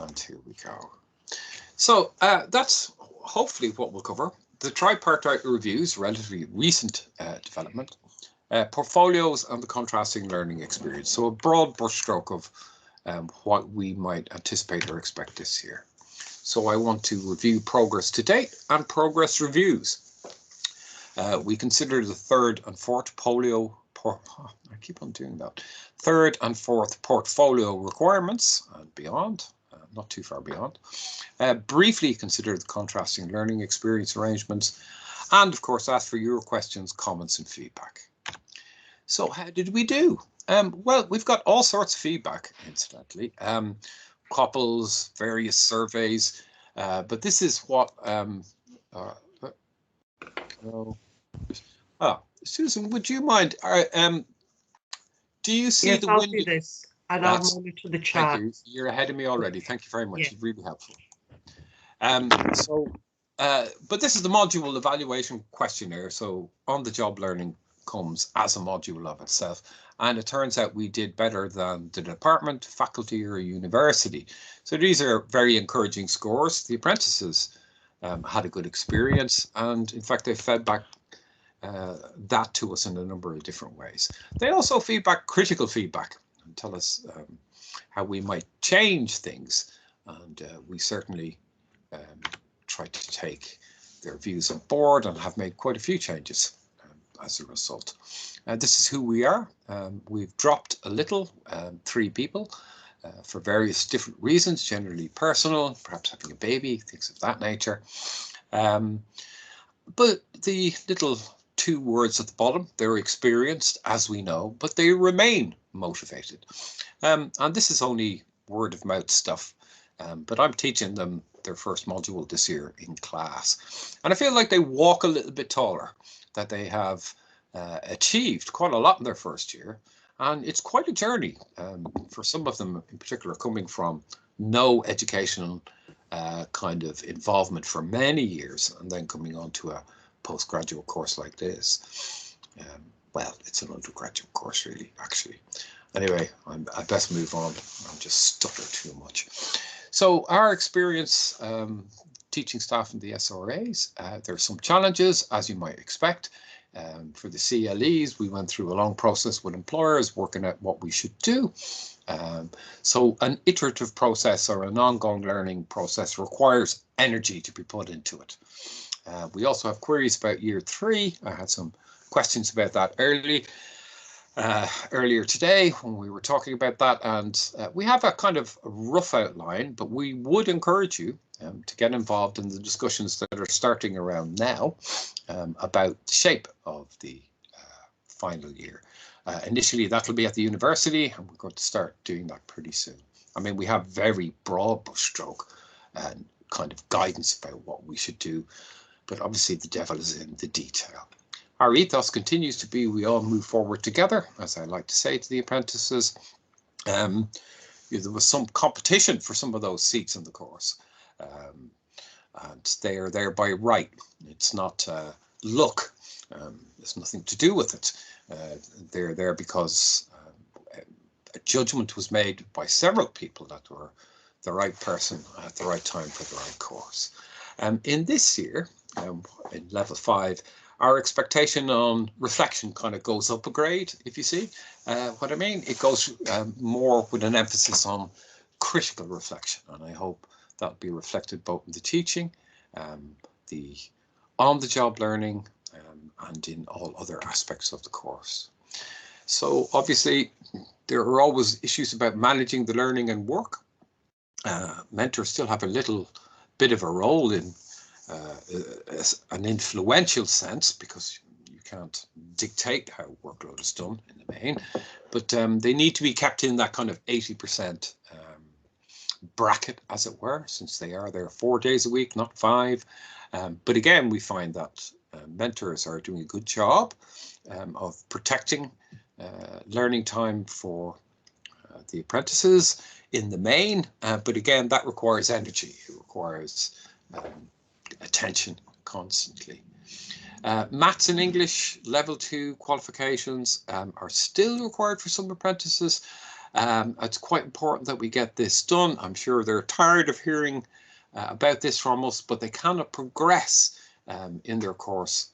And here we go. So that's hopefully what we'll cover. The tripartite reviews, relatively recent development, portfolios and the contrasting learning experience. So a broad brushstroke of what we might anticipate or expect this year. So I want to review progress to date and progress reviews. We consider the third and fourth third and fourth portfolio requirements and beyond, not too far beyond. Briefly consider the contrasting learning experience arrangements, and of course ask for your questions, comments and feedback. So how did we do? Well, we've got all sorts of feedback, incidentally, couples, various surveys, but this is what Susan, would you mind? Do you see yes, the I'll window? do this, and I'll monitor the chat. Thank you. You're ahead of me already. Thank you very much. Yeah. It's really helpful. But this is the module evaluation questionnaire. So on-the-job learning comes as a module of itself. And it turns out we did better than the department, faculty or university. So these are very encouraging scores. The apprentices had a good experience. And in fact, they fed back that to us in a number of different ways. They also feedback critical feedback and tell us how we might change things. And we certainly try to take their views on board and have made quite a few changes as a result. This is who we are. We've dropped a little, 3 people, for various different reasons, generally personal, perhaps having a baby, things of that nature. But the little 2 words at the bottom, they're experienced, as we know, but they remain motivated. And this is only word of mouth stuff, but I'm teaching them their first module this year in class. And I feel like they walk a little bit taller, that they have achieved quite a lot in their first year. And it's quite a journey for some of them in particular, coming from no educational kind of involvement for many years and then coming on to a postgraduate course like this. Well, it's an undergraduate course really, actually. Anyway, I best move on. I'm just stutter too much. So our experience teaching staff in the SRAs, there are some challenges, as you might expect. For the CLEs, we went through a long process with employers working out what we should do. So an iterative process or an ongoing learning process requires energy to be put into it. We also have queries about year 3. I had some questions about that earlier today when we were talking about that, and we have a kind of rough outline, but we would encourage you to get involved in the discussions that are starting around now about the shape of the final year. Initially, that'll be at the university, and we're going to start doing that pretty soon. I mean, we have very broad brushstroke and kind of guidance about what we should do, but obviously the devil is in the detail. Our ethos continues to be we all move forward together, as I like to say to the apprentices. There was some competition for some of those seats in the course, and they are there by right. It's not luck. There's nothing to do with it. They're there because a judgment was made by several people that were the right person at the right time for the right course. In this year, in level 5, our expectation on reflection kind of goes up a grade, if you see what I mean. It goes more with an emphasis on critical reflection, and I hope that'll be reflected both in the teaching, the on-the-job learning, and in all other aspects of the course. So obviously, there are always issues about managing the learning and work. Mentors still have a little bit of a role in an influential sense, because you can't dictate how workload is done in the main, but they need to be kept in that kind of 80% bracket, as it were, since they are there 4 days a week, not 5. But again, we find that mentors are doing a good job of protecting learning time for the apprentices in the main, but again, that requires energy. It requires attention constantly. Maths and English level 2 qualifications are still required for some apprentices, It's quite important that we get this done. I'm sure they're tired of hearing about this from us, but they cannot progress in their course,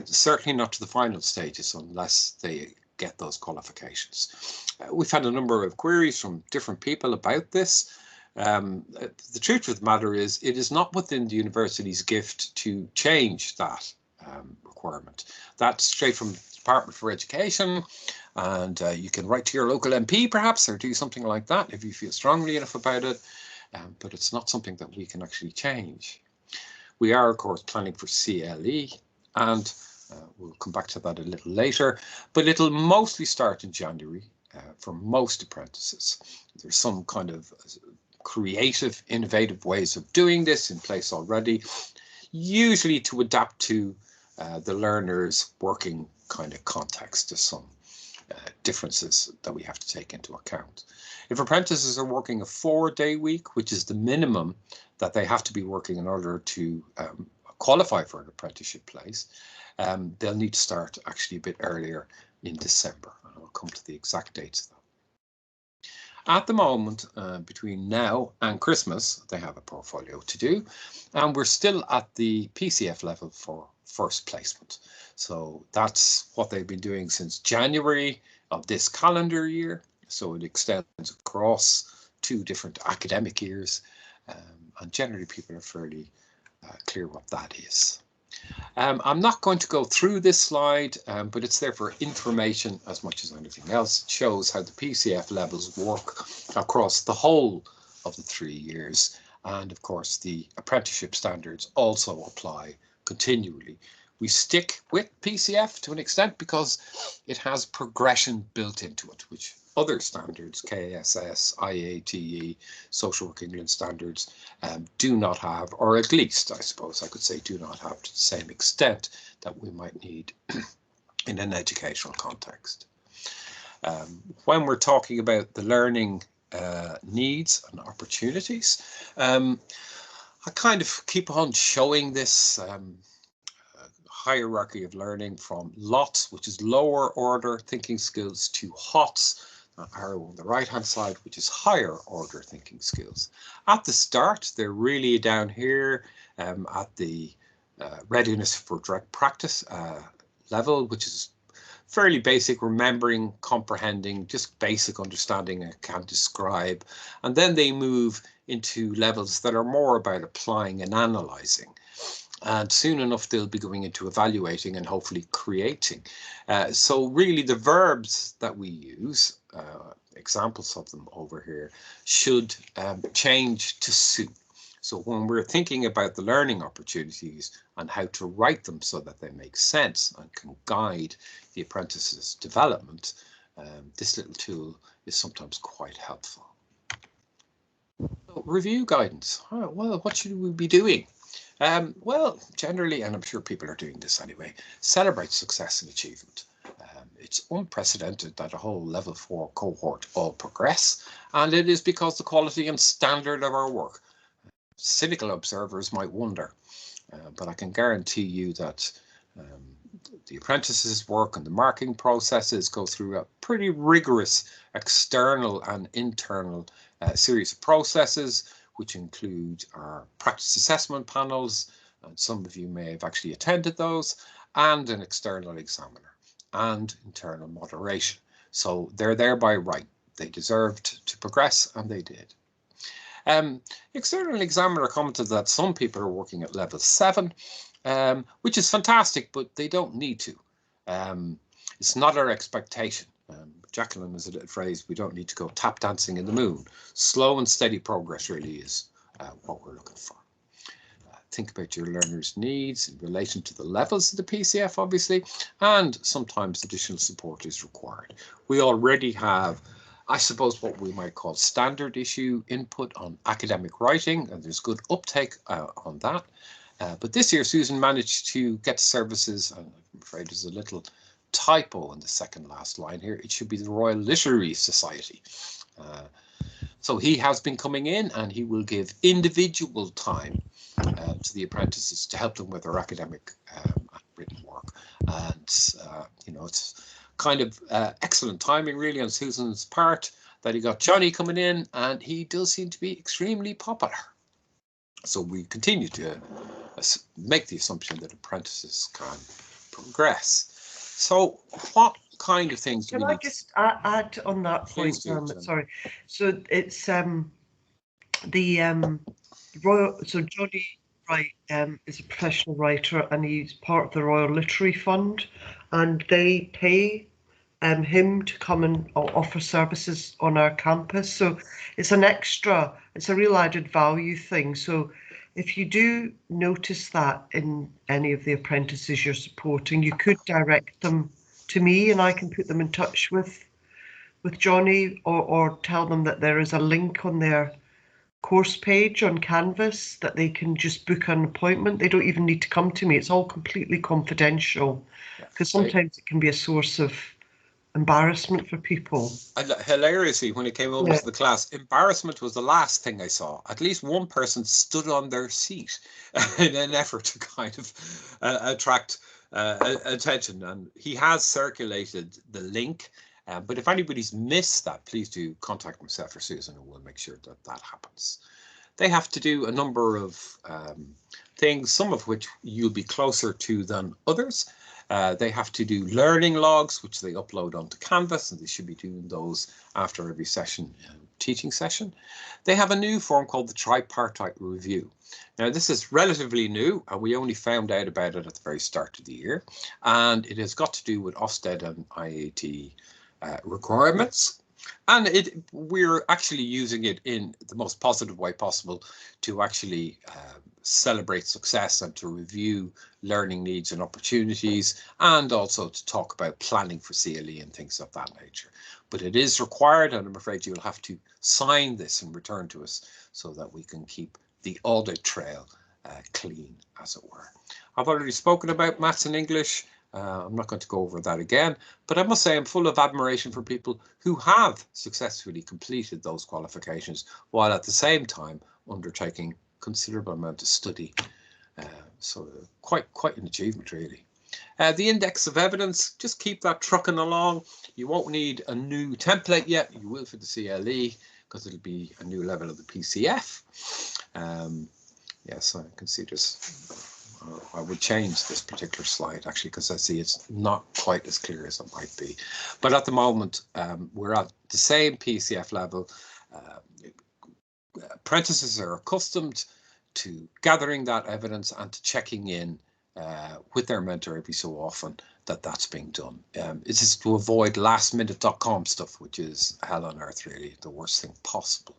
certainly not to the final stages unless they get those qualifications. We've had a number of queries from different people about this. The truth of the matter is it is not within the university's gift to change that requirement. That's straight from the Department for Education, and you can write to your local MP perhaps, or do something like that if you feel strongly enough about it, but it's not something that we can actually change. We are of course planning for CLE, and we'll come back to that a little later, but it'll mostly start in January for most apprentices. There's some kind of creative, innovative ways of doing this in place already, usually to adapt to the learner's working kind of context. There's some differences that we have to take into account. If apprentices are working a 4-day week, which is the minimum that they have to be working in order to qualify for an apprenticeship place, they'll need to start actually a bit earlier in December. I'll come to the exact dates of that. At the moment, between now and Christmas, they have a portfolio to do, and we're still at the PCF level for first placement. So that's what they've been doing since January of this calendar year. So it extends across 2 different academic years, and generally people are fairly clear what that is. I'm not going to go through this slide, but it's there for information as much as anything else. It shows how the PCF levels work across the whole of the 3 years. And of course, the apprenticeship standards also apply continually. We stick with PCF to an extent because it has progression built into it, which other standards, KSS, IATE, Social Work England standards, do not have, or at least I suppose I could say do not have to the same extent that we might need in an educational context. When we're talking about the learning needs and opportunities, I kind of keep on showing this hierarchy of learning from LOTS, which is lower order thinking skills, to HOTS, arrow on the right hand side, which is higher order thinking skills. At the start, they're really down here at the readiness for direct practice level, which is fairly basic, remembering, comprehending, just basic understanding and can describe. And then they move into levels that are more about applying and analysing. And soon enough, they'll be going into evaluating and hopefully creating. So really the verbs that we use, examples of them over here, should change to suit. So when we're thinking about the learning opportunities and how to write them so that they make sense and can guide the apprentice's development, this little tool is sometimes quite helpful. So, review guidance. Oh, well, what should we be doing? Well, generally, and I'm sure people are doing this anyway, celebrate success and achievement. It's unprecedented that a whole level 4 cohort all progress, and it is because the quality and standard of our work. Cynical observers might wonder, but I can guarantee you that the apprentices' work and the marking processes go through a pretty rigorous external and internal series of processes, which include our practice assessment panels, and some of you may have actually attended those, and an external examiner and internal moderation. So they're there by right. They deserved to progress, and they did. External examiner commented that some people are working at level 7, which is fantastic, but they don't need to. It's not our expectation. Jacqueline has a phrase, we don't need to go tap dancing in the moon. Slow and steady progress really is what we're looking for. Think about your learners' needs in relation to the levels of the PCF, obviously, and sometimes additional support is required. We already have, I suppose, what we might call standard issue input on academic writing, and there's good uptake on that. But this year, Susan managed to get services, and I'm afraid there's a little typo in the second last line here. It should be the Royal Literary Society. So he has been coming in, and he will give individual time to the apprentices to help them with their academic and written work. And, you know, it's kind of excellent timing really on Susan's part. that he got Johnny coming in, and he does seem to be extremely popular. So we continue to make the assumption that apprentices can progress. So what kind of things do we Can I need just add on that point? Sorry. So it's the Royal. So Johnny Wright is a professional writer, and he's part of the Royal Literary Fund, and they pay him to come and offer services on our campus. So it's an extra, it's a real added value thing. So if you do notice that in any of the apprentices you're supporting, you could direct them to me, and I can put them in touch with Johnny, or tell them that there is a link on their course page on Canvas that they can just book an appointment. They don't even need to come to me. It's all completely confidential, because sometimes it can be a source of embarrassment for people. Hilariously, when it came over to the class, embarrassment was the last thing I saw. At least one person stood on their seat in an effort to kind of attract attention, and he has circulated the link. But if anybody's missed that, please do contact myself or Susan, and we'll make sure that that happens. They have to do a number of things, some of which you'll be closer to than others. They have to do learning logs, which they upload onto Canvas, and they should be doing those after every session, teaching session. They have a new form called the tripartite review. Now, this is relatively new, and we only found out about it at the very start of the year, and it has got to do with Ofsted and IAT requirements. And we're actually using it in the most positive way possible to actually celebrate success and to review learning needs and opportunities, and also to talk about planning for CLE and things of that nature. But it is required, and I'm afraid you'll have to sign this and return to us so that we can keep the audit trail clean, as it were. I've already spoken about maths and English. I'm not going to go over that again, but I must say I'm full of admiration for people who have successfully completed those qualifications while at the same time undertaking considerable amount of study. So quite an achievement, really. The index of evidence, just keep that trucking along. You won't need a new template yet. You will for the CLE, because it'll be a new level of the PCF. Yes, I can see this. I would change this particular slide actually, because I see it's not quite as clear as it might be. But at the moment, we're at the same PCF level. Apprentices are accustomed to gathering that evidence and to checking in with their mentor every so often that that's being done. It's just to avoid lastminute.com stuff, which is hell on earth, really, the worst thing possible.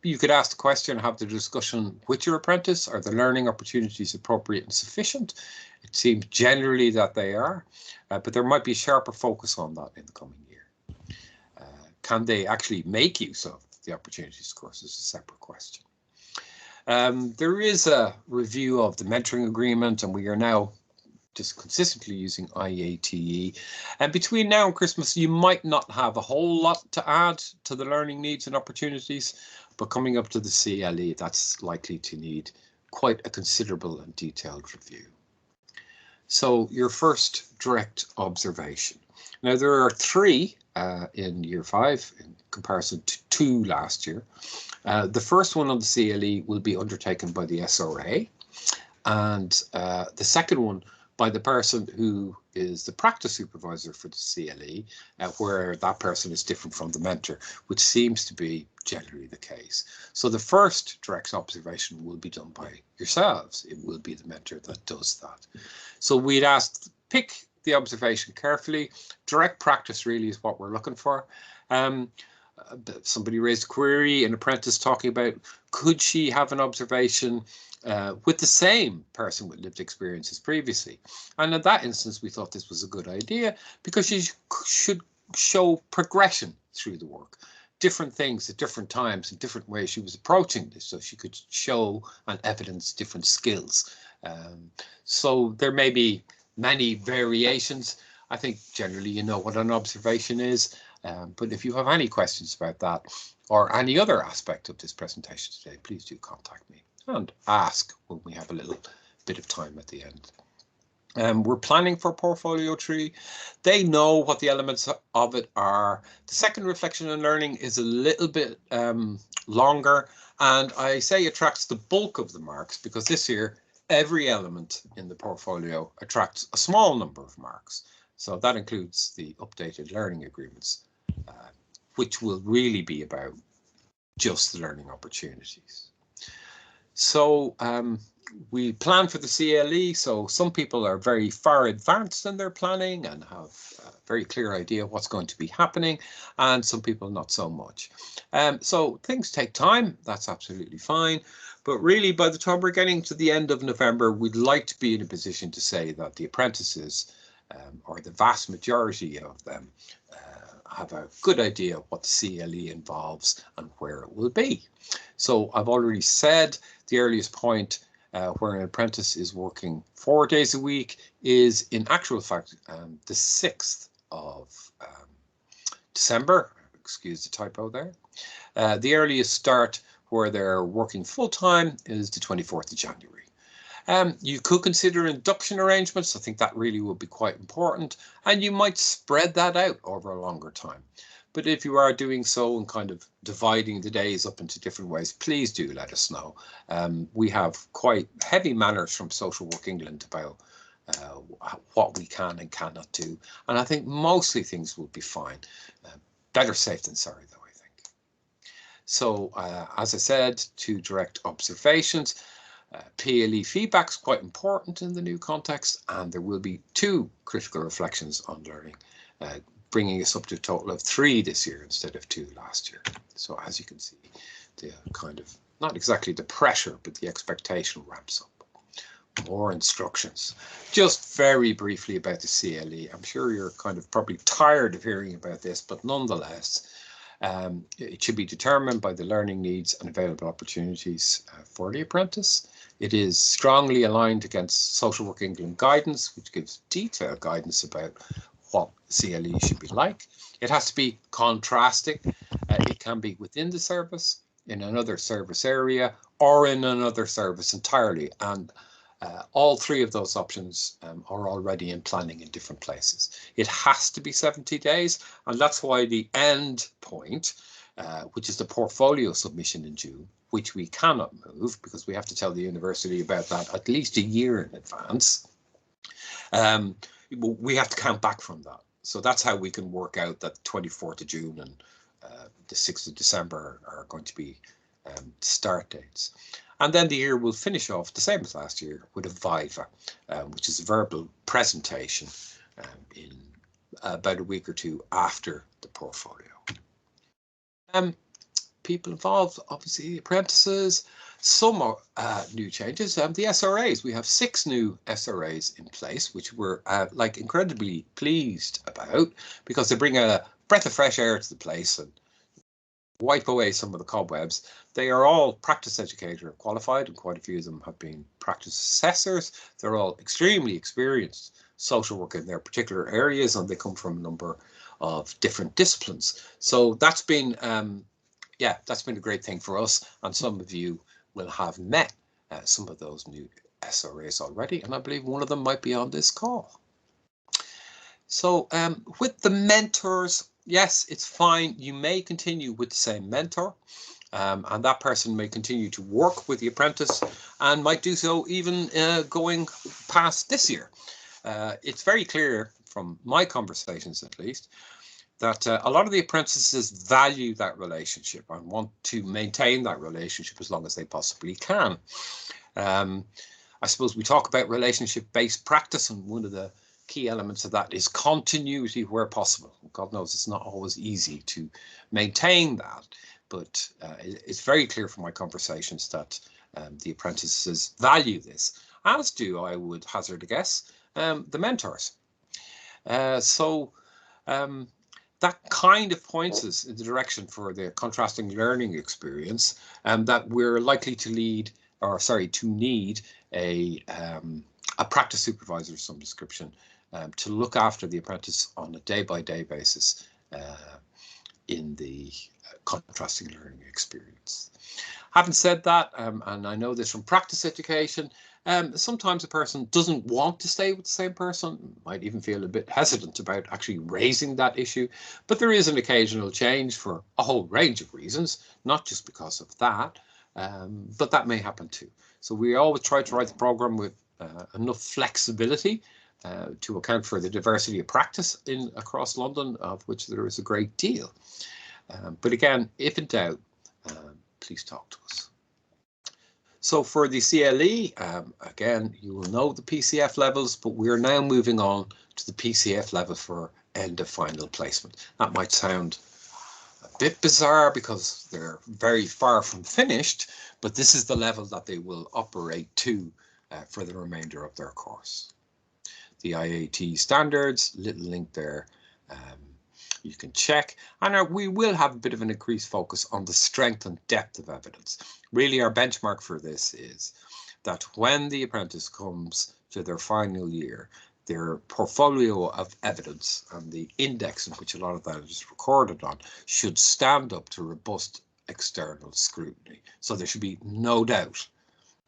You could ask the question, have the discussion with your apprentice. Are the learning opportunities appropriate and sufficient? It seems generally that they are, but there might be a sharper focus on that in the coming year. Can they actually make use of the opportunities course is a separate question. There is a review of the mentoring agreement, and we are now just consistently using IATE. And between now and Christmas, you might not have a whole lot to add to the learning needs and opportunities, but coming up to the CLE, that's likely to need quite a considerable and detailed review. So your first direct observation. Now, there are 3 in year 5 in comparison to 2 last year. The first one on the CLE will be undertaken by the SRA, and the second one by the person who is the practice supervisor for the CLE, where that person is different from the mentor, which seems to be generally the case. So the first direct observation will be done by yourselves. It will be the mentor that does that. So we'd ask, pick the observation carefully. Direct practice really is what we're looking for. Somebody raised a query, an apprentice talking about, could she have an observation with the same person with lived experiences previously? And in that instance, we thought this was a good idea, because she should show progression through the work, different things at different times, in different ways she was approaching this, so she could show and evidence different skills. So there may be many variations. I think generally you know what an observation is, but if you have any questions about that or any other aspect of this presentation today, please do contact me and ask when we have a little bit of time at the end. We're planning for portfolio 3. They know what the elements of it are. The second reflection and learning is a little bit longer, and I say attracts the bulk of the marks because this year every element in the portfolio attracts a small number of marks. So that includes the updated learning agreements, which will really be about just the learning opportunities. So we plan for the CLE, so some people are very far advanced in their planning and have a very clear idea of what's going to be happening, and some people not so much. So things take time, that's absolutely fine, but really by the time we're getting to the end of November, we'd like to be in a position to say that the apprentices, or the vast majority of them, have a good idea of what the CLE involves and where it will be. So I've already said the earliest point where an apprentice is working 4 days a week is in actual fact the 6th of December. Excuse the typo there. The earliest start where they're working full-time is the 24th of January. You could consider induction arrangements. I think that really would be quite important, and you might spread that out over a longer time. But if you are doing so and kind of dividing the days up into different ways, please do let us know. We have quite heavy manners from Social Work England about what we can and cannot do. And I think mostly things will be fine. Better safe than sorry, though, I think. So, as I said, 2 direct observations. PLE feedback is quite important in the new context, and there will be 2 critical reflections on learning, bringing us up to a total of 3 this year instead of 2 last year. So as you can see, the kind of, not exactly the pressure, but the expectation ramps up. More instructions. Just very briefly about the CLE. I'm sure you're kind of probably tired of hearing about this, but nonetheless, it should be determined by the learning needs and available opportunities for the apprentice. It is strongly aligned against Social Work England guidance, which gives detailed guidance about what CLE should be like. It has to be contrasting. It can be within the service, in another service area, or in another service entirely. And all 3 of those options are already in planning in different places. It has to be 70 days, and that's why the end point, which is the portfolio submission in June, which we cannot move because we have to tell the university about that at least a year in advance. We have to count back from that. So that's how we can work out that 24th of June and the 6th of December are going to be start dates. And then the year will finish off the same as last year with a Viva, which is a verbal presentation in about a week or 2 after the portfolio. People involved, obviously the apprentices, some are new changes. The SRAs, we have 6 new SRAs in place, which we're like incredibly pleased about because they bring a breath of fresh air to the place and wipe away some of the cobwebs. They are all practice educator qualified, and quite a few of them have been practice assessors. They're all extremely experienced social work in their particular areas, and they come from a number of different disciplines. So that's been, yeah, that's been a great thing for us. And some of you will have met some of those new SRAs already, and I believe one of them might be on this call. So with the mentors, yes, it's fine. You may continue with the same mentor, and that person may continue to work with the apprentice and might do so even going past this year. It's very clear from my conversations, at least, that a lot of the apprentices value that relationship and want to maintain that relationship as long as they possibly can. I suppose we talk about relationship-based practice, and one of the key elements of that is continuity where possible. God knows it's not always easy to maintain that, but it's very clear from my conversations that the apprentices value this, as do, I would hazard a guess, the mentors. So that kind of points us in the direction for the contrasting learning experience, that we're likely to need a practice supervisor of some description to look after the apprentice on a day-by-day basis in the contrasting learning experience. Having said that, and I know this from practice education, Sometimes a person doesn't want to stay with the same person, might even feel a bit hesitant about actually raising that issue, but there is an occasional change for a whole range of reasons, not just because of that, but that may happen too. So we always try to write the program with enough flexibility to account for the diversity of practice across London, of which there is a great deal. But again, if in doubt, please talk to us. So for the CLE, again, you will know the PCF levels, but we are now moving on to the PCF level for end of final placement. That might sound a bit bizarre because they're very far from finished, but this is the level that they will operate to for the remainder of their course. The IAT standards, little link there. You can check, and we will have a bit of an increased focus on the strength and depth of evidence. Really, our benchmark for this is that when the apprentice comes to their final year, their portfolio of evidence and the index in which a lot of that is recorded on should stand up to robust external scrutiny. So there should be no doubt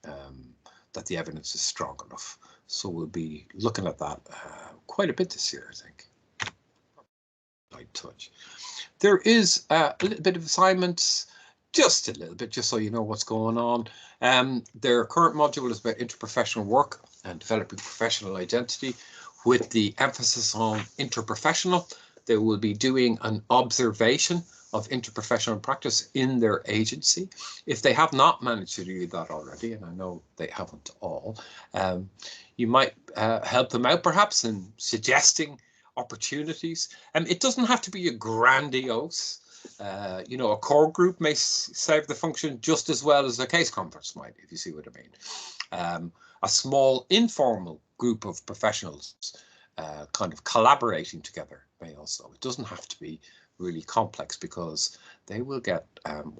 that the evidence is strong enough. So we'll be looking at that quite a bit this year, I think. Light touch. There is a little bit of assignments, just a little bit, just so you know what's going on. Their current module is about interprofessional work and developing professional identity, with the emphasis on interprofessional. They will be doing an observation of interprofessional practice in their agency. If they have not managed to do that already, and I know they haven't all, you might help them out perhaps in suggesting opportunities. It doesn't have to be a grandiose, you know, a core group may serve the function just as well as a case conference might, if you see what I mean. A small informal group of professionals kind of collaborating together may also. It doesn't have to be really complex because they will get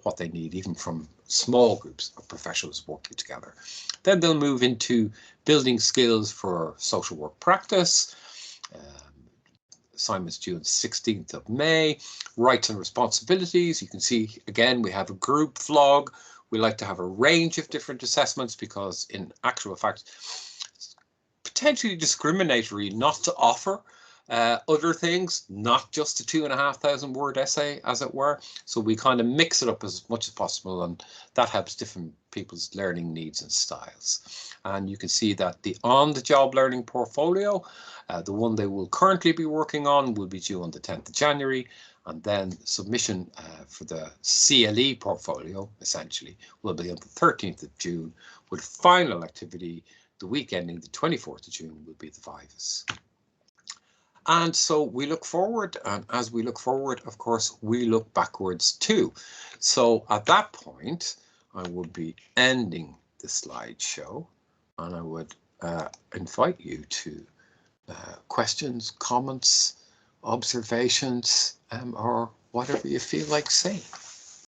what they need even from small groups of professionals working together. Then they'll move into building skills for social work practice. Assignments due on 16th of May. Rights and responsibilities. You can see again we have a group vlog. We like to have a range of different assessments because in actual fact it's potentially discriminatory not to offer other things, not just a 2,500 word essay, as it were. So we kind of mix it up as much as possible, and that helps different people's learning needs and styles. And you can see that the on-the-job learning portfolio, the one they will currently be working on, will be due on the 10th of January, and then submission for the CLE portfolio, essentially, will be on the 13th of June, with final activity the week ending the 24th of June will be the Vivas. And so we look forward, and as we look forward, of course, we look backwards too. So at that point, I would be ending the slideshow, and I would invite you to questions, comments, observations, or whatever you feel like saying.